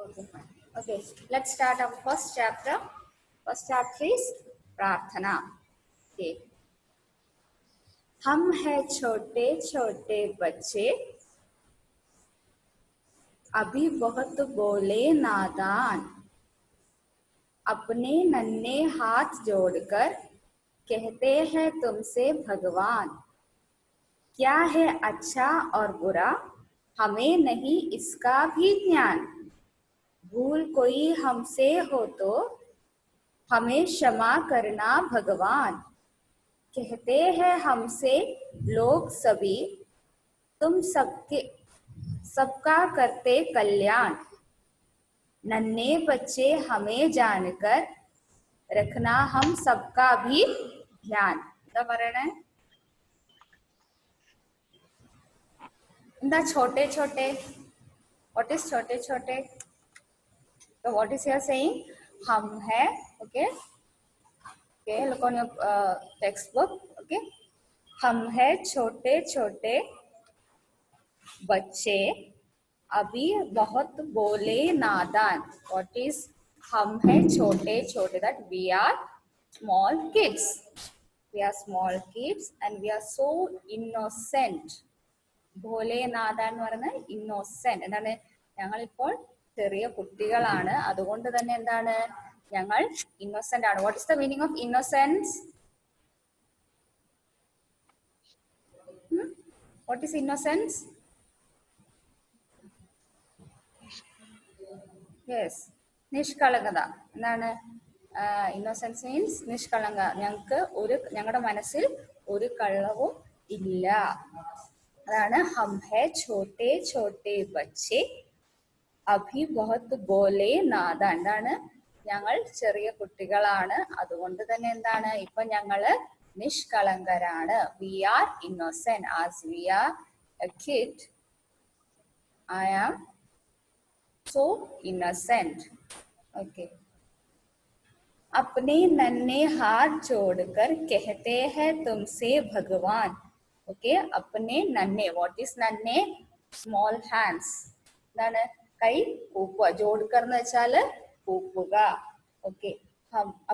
Okay. Okay. Let's start our first chapter. First chapter is प्रार्थना. Okay. हम हैं छोटे छोटे बच्चे, अभी बहुत बोले नादान, अपने नन्हे हाथ जोड़कर कहते हैं तुमसे भगवान, क्या है अच्छा और बुरा हमें नहीं इसका भी ज्ञान, भूल कोई हमसे हो तो हमें क्षमा करना भगवान, कहते हैं हमसे लोग सभी तुम सबका करते कल्याण, नन्हे बच्चे हमें जानकर रखना हम सबका भी ध्यान. എന്താ പറയണേ? എന്താ छोटे छोटे? What is छोटे छोटे? So what is here saying? हम है, okay? Okay, look on your textbook, okay? हम है छोटे छोटे बच्चे, अभी बहुत बोले नादान. What is हम है छोटे छोटे? That we are small kids. We are small kids and we are so innocent. Bhole നാദാൻ എന്ന് പറയുന്നത് ഇന്നോസെന്റ്. എന്താണ്? ഞങ്ങളിപ്പോൾ ചെറിയ കുട്ടികളാണ്, അതുകൊണ്ട് തന്നെ എന്താണ്, ഞങ്ങൾ ഇന്നോസെന്റ് ആണ്. What is the meaning of innocence? What is innocence? Yes, നിഷ്കളങ്കത. എന്താണ് ഇന്നോസെൻസ്? മീൻസ് നിഷ്കളങ്ക. ഞങ്ങളുടെ മനസ്സിൽ ഒരു കള്ളവും ഇല്ല. അതാണ് ഹം ഹെ ഛോട്ടെ ഛോട്ടെ ബച്ചെ അഭി ബഹുത് ബോലെ നാദാൻ. എന്താണ്? ഞങ്ങൾ ചെറിയ കുട്ടികളാണ്, അതുകൊണ്ട് തന്നെ എന്താണ്, ഇപ്പൊ ഞങ്ങള് നിഷ്കളങ്കരാണ്. We are innocent. As we are a kid, I am so innocent. Okay. अपने नन्हे हाथ जोड़कर कहते हैं तुमसे भगवान. ഓക്കെ, अपने नन्हे. വാട്ട് ഈസ് നന്നെ? Small hands. എന്താണ്? കൈ കൂപ്പുക. ജോഡ്കർ എന്ന് വെച്ചാല് കൂപ്പുക. ഓക്കെ.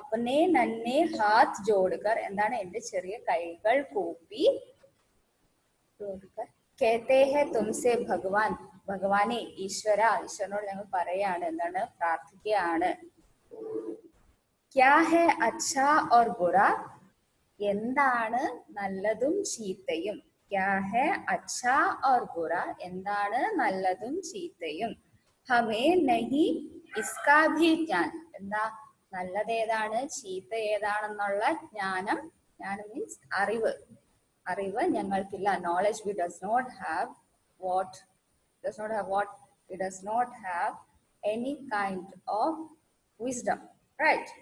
अपने नन्हे हाथ जोड़कर എന്താണ്? എന്റെ ചെറിയ കൈകൾ കൂപ്പി कहते हैं तुमसे भगवान. ഭഗവാനെ, ഈശ്വരനോട് ഞങ്ങൾ പറയാണ്, എന്താണ്? പ്രാർത്ഥിക്കുകയാണ്. क्या है अच्छा और बुरा? എന്താണ് നല്ലതും ചീത്തയും? क्या है अच्छा और बुरा? എന്താണ് നല്ലതും ചീത്തയും? हमें नहीं इसका भी ज्ञान. എന്താ? നല്ലത് ഏതാണ് ചീത്ത ഏതാണെന്നുള്ള ജ്ഞാനം. ജ്ഞാനം മീൻസ് അറിവ്. അറിവ് ഞങ്ങൾക്കില്ല. Knowledge. We does not have what? We does not have any kind of wisdom. Right?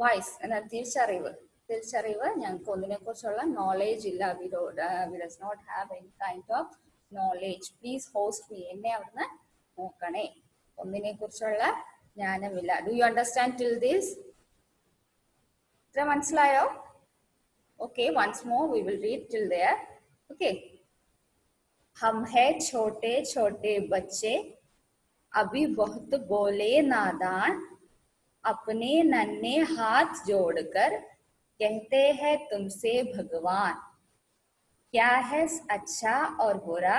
Wise എന്ന തിരിച്ചറിവ്. ഞങ്ങൾക്ക് ഒന്നിനെ കുറിച്ചുള്ള നോളേജ് ഇല്ല. We does not have any kind of knowledge. Please host me. എന്നെ അവിടുന്ന് നോക്കണേ. ഒന്നിനെ കുറിച്ചുള്ള ജ്ഞാനമില്ല. Do you understand till this? ഇത്ര മനസ്സിലായോ? Okay, once more we will read till there. Okay. हम है छोटे छोटे बच्चे, अभी बहुत बोले नादान, अपने नन्हे हाथ जोड़कर कहते हैं तुमसे भगवान, क्या है अच्छा और बुरा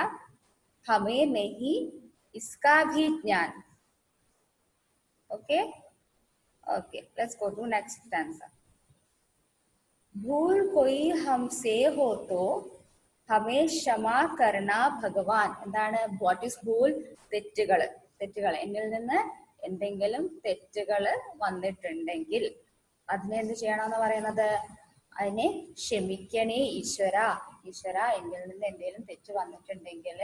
हमें नहीं इसका भी ज्ञान. Okay. Okay, let's go to next stanza. भूल कोई हमसे हो तो हमें क्षमा करना भगवाൻ. എന്താണ്? വാട്ട് ഈസ് ഭൂൽ? തെറ്റുകൾ. എന്നിൽ നിന്ന് എന്തെങ്കിലും തെറ്റുകൾ വന്നിട്ടുണ്ടെങ്കിൽ അതിനെ എന്ത് ചെയ്യണമെന്ന് പറയുന്നത്? അതിനെ ക്ഷമിക്കണേ ഈശ്വര. എന്നിൽ നിന്ന് എന്തെങ്കിലും തെറ്റ് വന്നിട്ടുണ്ടെങ്കിൽ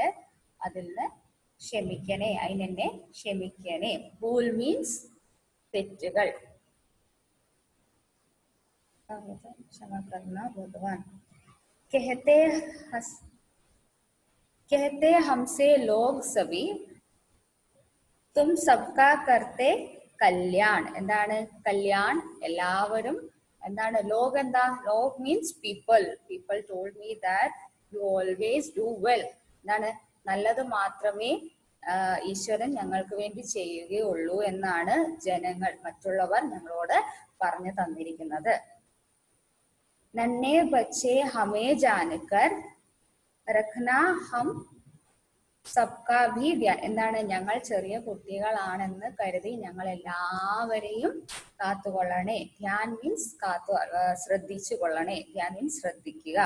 അതിൽ നിന്ന് ക്ഷമിക്കണേ, അതിനെന്നെ ക്ഷമിക്കണേ. ഭൂൽ മീൻസ് തെറ്റുകൾ. ക്ഷമ കർണ ഭഗവാൻ. कहते हमसे लोग सभी तुम सबका करते കല്യാൺ. എന്താണ്? കല്യാൺ, എല്ലാവരും. എന്താണ്? ലോഗ് എന്താ? Log means people. Told me that you always do well. എന്താണ്? നല്ലത് മാത്രമേ ഈശ്വരൻ ഞങ്ങൾക്ക് വേണ്ടി ചെയ്യുകയുള്ളൂ എന്നാണ് ജനങ്ങൾ, മറ്റുള്ളവർ ഞങ്ങളോട് പറഞ്ഞു തന്നിരിക്കുന്നത്. നന്നേ ബച്ചേ ഹമേ ജാനകർ രഖ്നാ ഹം സബ്കാ ഭി ധ്യാൻ. എന്താണ്? ഞങ്ങൾ ചെറിയ കുട്ടികളാണെന്ന് കരുതി ഞങ്ങൾ എല്ലാവരെയും കാത്തുകൊള്ളണേ. ധ്യാൻ മീൻസ് ശ്രദ്ധിച്ചു കൊള്ളണേ. ധ്യാൻ മീൻസ് ശ്രദ്ധിക്കുക.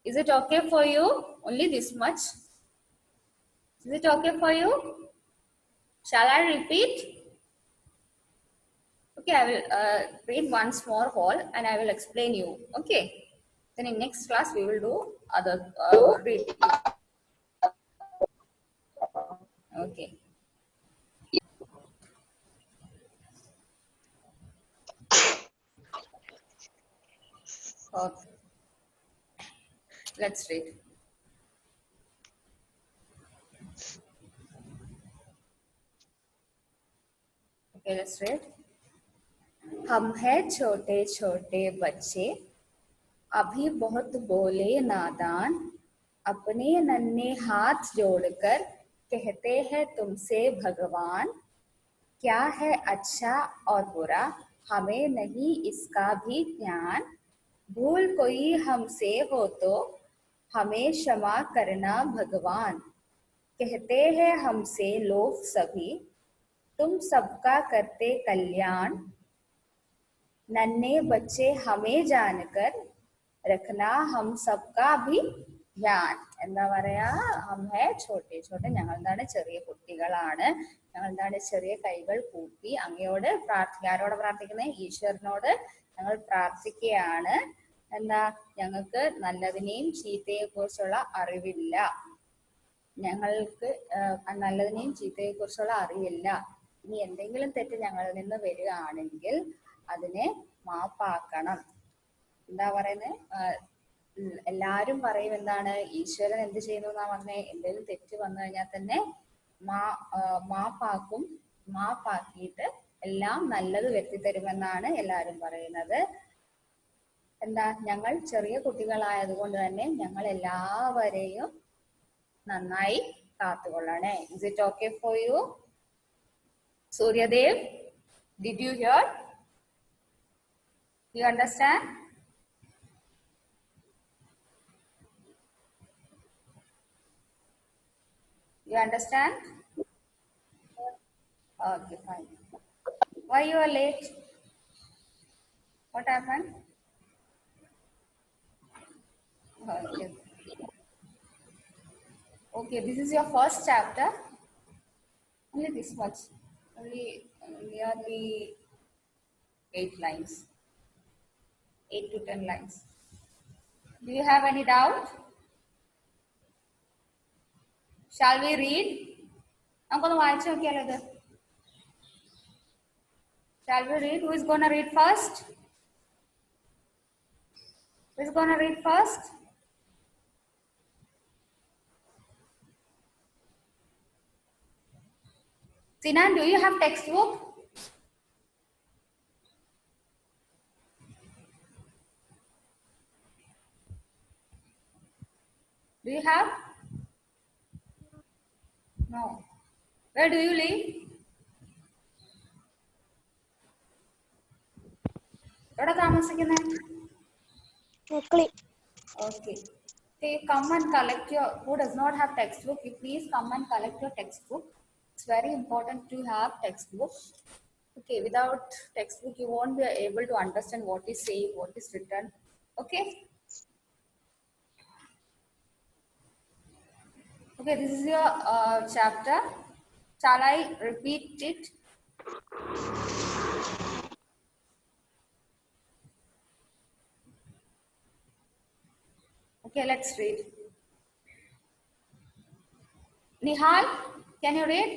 Is it okay for you? Only this much? Is it okay for you? Shall I repeat? Okay, I will read once more whole and I will explain you. Okay. Then in next class we will do other read. Okay. Okay. Let's read. Okay, let's read. हम है छोटे छोटे बच्चे, अभी बहुत बोले नादान, अपने नन्हे हाथ जोड़कर कहते हैं तुमसे भगवान, क्या है अच्छा और बुरा हमें नहीं इसका भी ज्ञान, भूल कोई हमसे हो तो हमें क्षमा करना भगवान, कहते हैं हमसे लोग सभी तुम सबका करते कल्याण, नन्हे बच्चे हमें जानकर रखना हम सबका भी ധ്യാൻ. എന്താ പറയാ? ഹം ഹേ ഛോട്ടെ ഛോട്ടെ, ഞങ്ങൾ എന്താണ്? ചെറിയ കുട്ടികളാണ്. ഞങ്ങൾ എന്താണ്? ചെറിയ കൈകൾ കൂപ്പി അങ്ങയോട് ആരോട് പ്രാർത്ഥിക്കുന്നത്? ഈശ്വരനോട് ഞങ്ങൾ പ്രാർത്ഥിക്കുകയാണ്. എന്താ? ഞങ്ങൾക്ക് നല്ലതിനെയും ചീത്തയെ കുറിച്ചുള്ള അറിവില്ല. ഞങ്ങൾക്ക് നല്ലതിനെയും ചീത്തയെ കുറിച്ചുള്ള അറിവില്ല. ഇനി എന്തെങ്കിലും തെറ്റ് ഞങ്ങളിൽ നിന്ന് വരികയാണെങ്കിൽ അതിനെ മാപ്പാക്കണം. എന്താ പറയുന്നത്? എല്ലാരും പറയും എന്താണ്? ഈശ്വരൻ എന്ത് ചെയ്യുന്നു എന്നാ പറഞ്ഞേ? എന്തെങ്കിലും തെറ്റ് വന്നു കഴിഞ്ഞാൽ തന്നെ മാപ്പാക്കിയിട്ട് എല്ലാം നല്ലത് വരുത്തി തരുമെന്നാണ് എല്ലാരും പറയുന്നത്. എന്താ? ഞങ്ങൾ ചെറിയ കുട്ടികളായതുകൊണ്ട് തന്നെ ഞങ്ങൾ എല്ലാവരെയും നന്നായി കാത്തുകൊള്ളണേ. Is it okay for you? Suryadev, did you hear? Do you understand? You understand? Okay, fine. Why you are late? What happened? Okay. Okay, this is your first chapter. Only this much. Only nearly 8 lines. 8 to 10 lines. Do you have any doubt? Shall we read? നമുക്കൊന്ന് വായിച്ചു നോക്കിയാലോ ഇത്? Shall we read? Who is going to read first? Who is going to read first? Sinan, do you have textbook? Do you have? No. Where do you live? എവിടെ താമസിക്കുന്നത്? Okay. Okay, come and collect your, who does not have textbook, you please come and collect your textbook. It's very important to have textbook. Okay, without textbook you won't be able to understand what is saying, what is written. Okay. Okay, this is your chapter. Shall I repeat it? Okay, let's read. Nihal, can you read?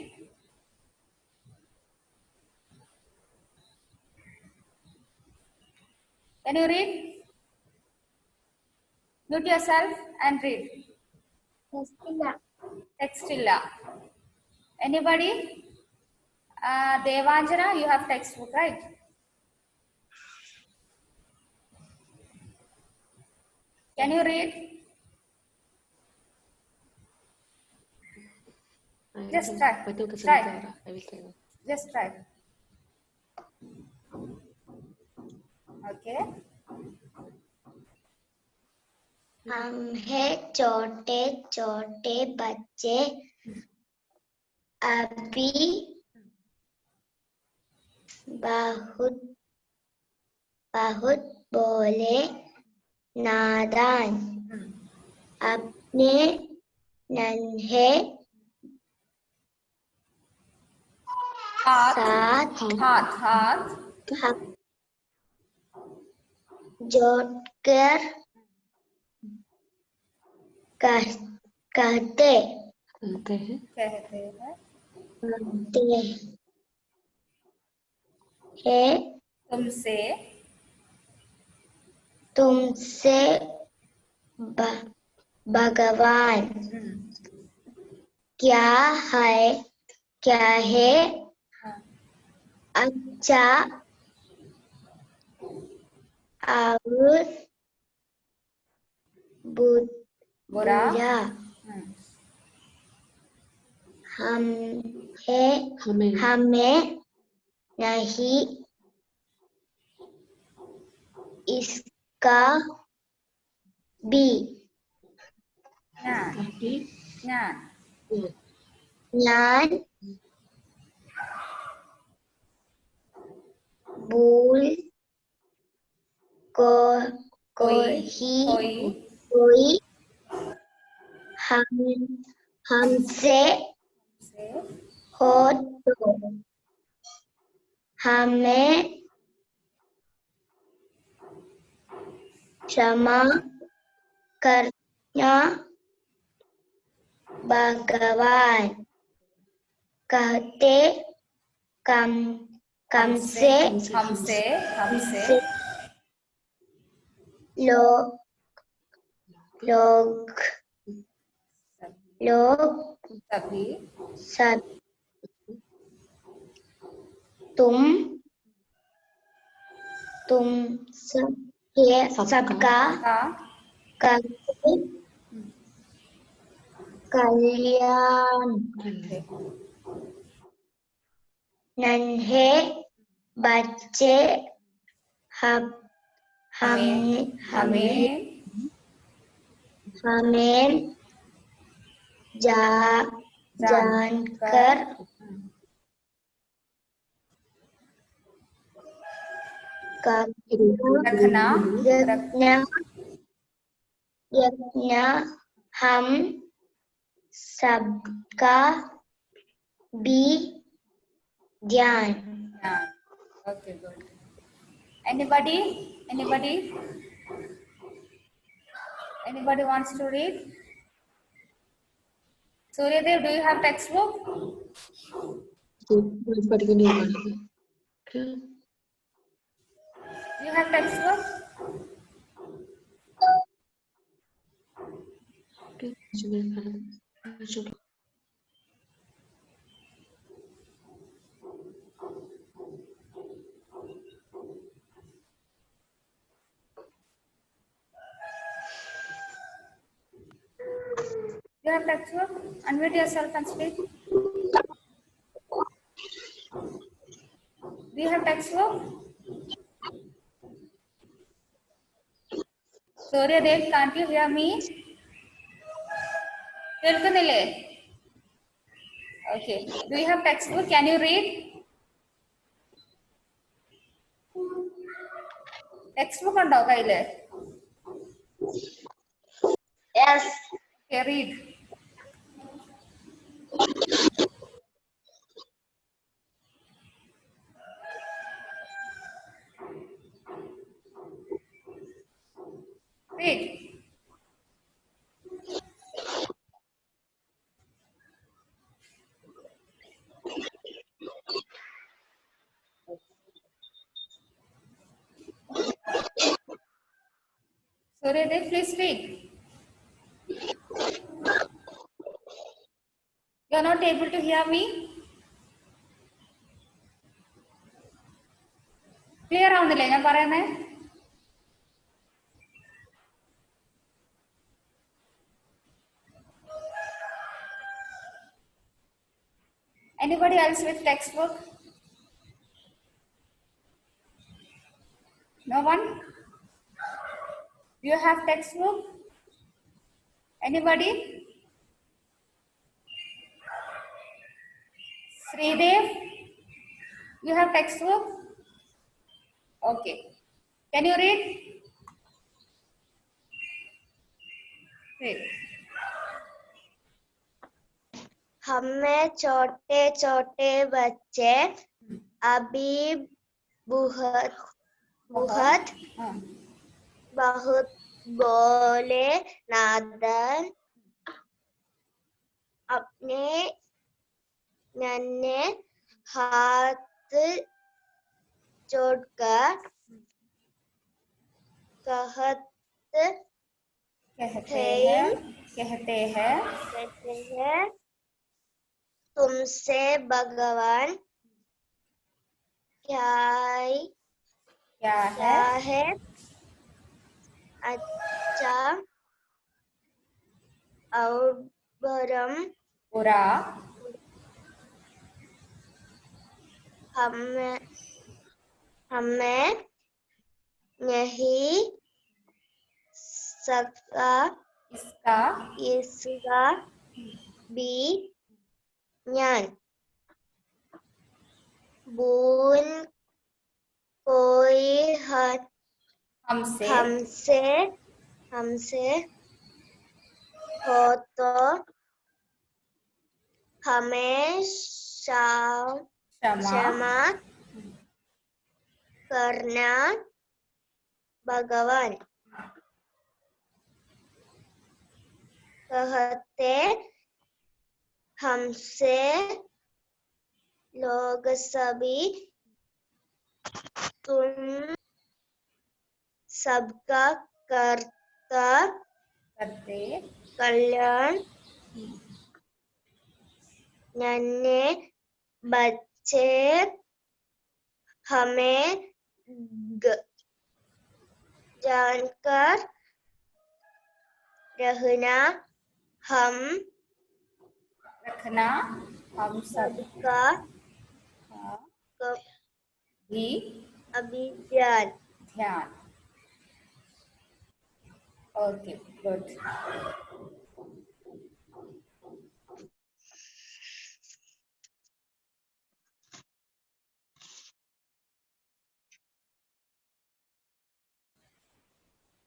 Can you read? Mute yourself and read. Textilla. Anybody? Devanjana, you have textbook, right? Can you read? Just try. Try. I will try. Just try. Okay. हम है छोटे छोटे बच्चे अभी बहुत बहुत बोले नादान अपने नन्हे Hath. साथ Hath. हम जोड़कर कहते कहते हैं कहते हैं तुमसे तुमसे भगवान क्या है अच्छा और बुरा हमें नहीं इसका भी ज्ञान भूल कोई हमसे हो तो हमें क्षमा करना भगवान कहते हमसे लोग सभी सब तुम सबका करते कल्याण नन्हे बच्चे हमें जानकर रखना हम सबका भी ध्यान Okay, good. Anybody wants to read? Suryadev, do you have textbook? You have textbook? You have textbook? Unmute yourself and speak. Do you have textbook? Suryadev, can't you hear me? കേൾക്കുന്നില്ലേ? Okay. Do you have textbook? Can you read? Textbook ഉണ്ടോ കയ്യില്? Yes. Okay, read. Read. Suryadev, please read. You are not able to hear me? Clear ആവുന്നില്ലേ ഞാൻ പറയുന്നേ? Anybody else with textbook? No one? Do you have textbook? Anybody? Sridev, you have textbook? Okay. Can you read? Read. हमें छोटे छोटे बच्चे अभी बहुत बहुत हाँ. बहुत बोले नादन अपने नन्हे हाथ जोड़कर कहते हैं तुमसे भगवान क्या है अच्छा और बुरा हमें नहीं सका इसका भी ज्ञान बून कोई हमसे हो तो हमें क्षमा करना भगवान कहते हमसे लोग सभी तुम सबका करते कल्याण नन्हे बच्चे हमें जानकर रखना हम सबका भी अभियान ध्यान. Okay, good.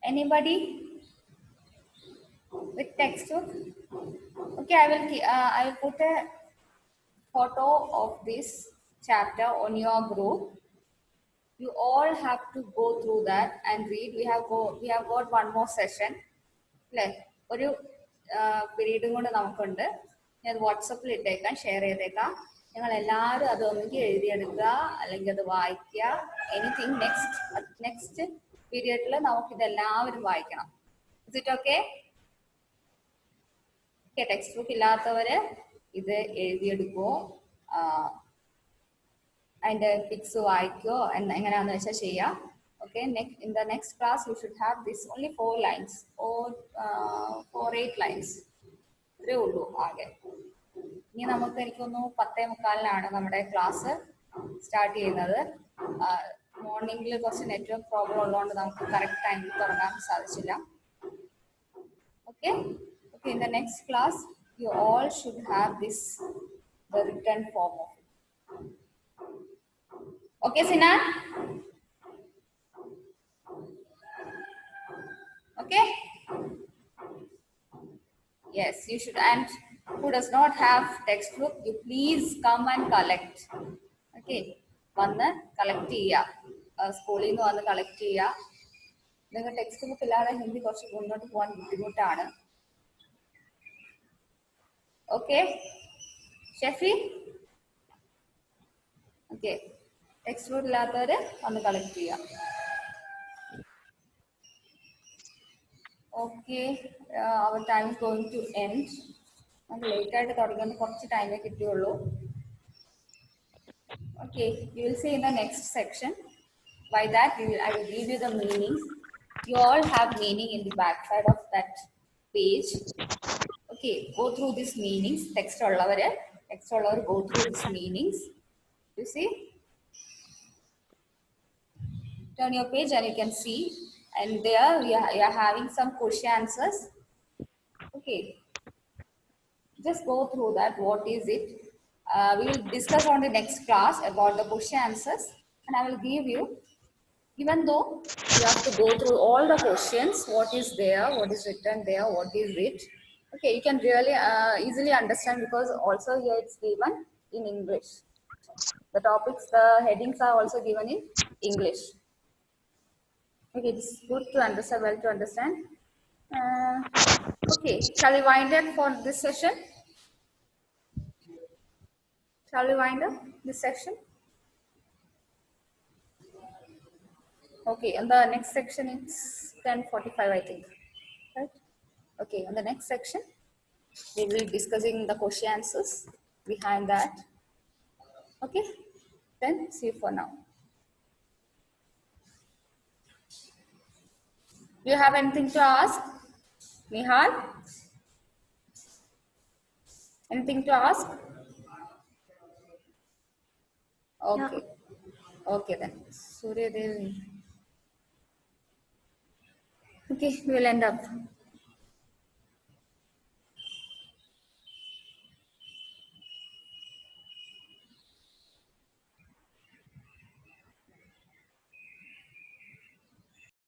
Anybody with textbook? Okay, I will put a photo of this chapter on your group. You all have to go through that and read. We have got one more session. അല്ലേ, ഒരു പീരീഡും കൊണ്ട് നമുക്കുണ്ട്. ഞാൻ വാട്സപ്പിൽ ഇട്ടേക്കാം, share ചെയ്തേക്കാം. നിങ്ങൾ എല്ലാവരും അത് ഒന്നുകിൽ എഴുതിയെടുക്കുക അല്ലെങ്കിൽ അത് വായിക്കുക. എനിത്തിങ് നെക്സ്റ്റ് പീരിയഡിൽ നമുക്കിതെല്ലാവരും വായിക്കണം. Is it okay? Text book ഇല്ലാത്തവര് ഇത് എഴുതിയെടുക്കുമോ, അതിന്റെ പിക്സ് വായിക്കോ എങ്ങനെയാന്ന് വെച്ചാൽ ചെയ്യാം. Okay, in the next class you should have this only 4 lines or 8 lines. ഇത്രേ ഉള്ളൂ ആകെ. ഇനി നമുക്ക് എനിക്കൊന്നു 10:45 നമ്മുടെ ക്ലാസ് സ്റ്റാർട്ട് ചെയ്യുന്നത്. മോർണിംഗിൽ കുറച്ച് നെറ്റ്വർക്ക് പ്രോബ്ലം ഉള്ളതുകൊണ്ട് നമുക്ക് കറക്റ്റ് ടൈമിൽ തുടങ്ങാൻ സാധിച്ചില്ല. Okay, in the next class you all should have the written form of it. Okay, Sinan? Okay? Yes, you should. And who does not have textbook, you please come and collect. Okay? വന്ന് collect ചെയ്യുക, സ്കൂളിൽ നിന്ന് വന്ന് collect ചെയ്യുക. നിങ്ങൾ text book ഇല്ലാതെ ഹിന്ദി കുറച്ച് മുന്നോട്ട് പോകാൻ ബുദ്ധിമുട്ടാണ്. Okay Shefi? Okay, text book ഇല്ലാത്തവര് വന്ന് കളക്ട് ചെയ്യുക. Okay, our time is going to end. നമുക്ക് ലേറ്റ് ആയിട്ട് തുടങ്ങുന്നത് കുറച്ച് ടൈമേ കിട്ടിയുള്ളൂ. Okay, you will see in the next section. By that, I will give you the meanings. You all have meaning in the back side of that page. Okay, go through these meanings. Text ഉള്ളവര് Next, I'll go through its meanings. You see? Turn your page and you can see. And there you're having some question answers. Okay. Just go through that. What is it? We will discuss on the next class about the question answers. And I will give you, even though you have to go through all the questions, what is there, what is written there, what is it. Okay, you can really easily understand because also here it's given in English. The topics, the headings are also given in English. Okay, it's good to understand, well to understand. Okay, shall we wind up for this session? Shall we wind up this section? Okay, and the next section is 10:45, I think. Right? Okay, on the next section, we will be discussing the question answers behind that. Okay, then see you for now. Do you have anything to ask? Nihal? Anything to ask? Okay. Okay then. Surya Dev. Okay, we'll end up.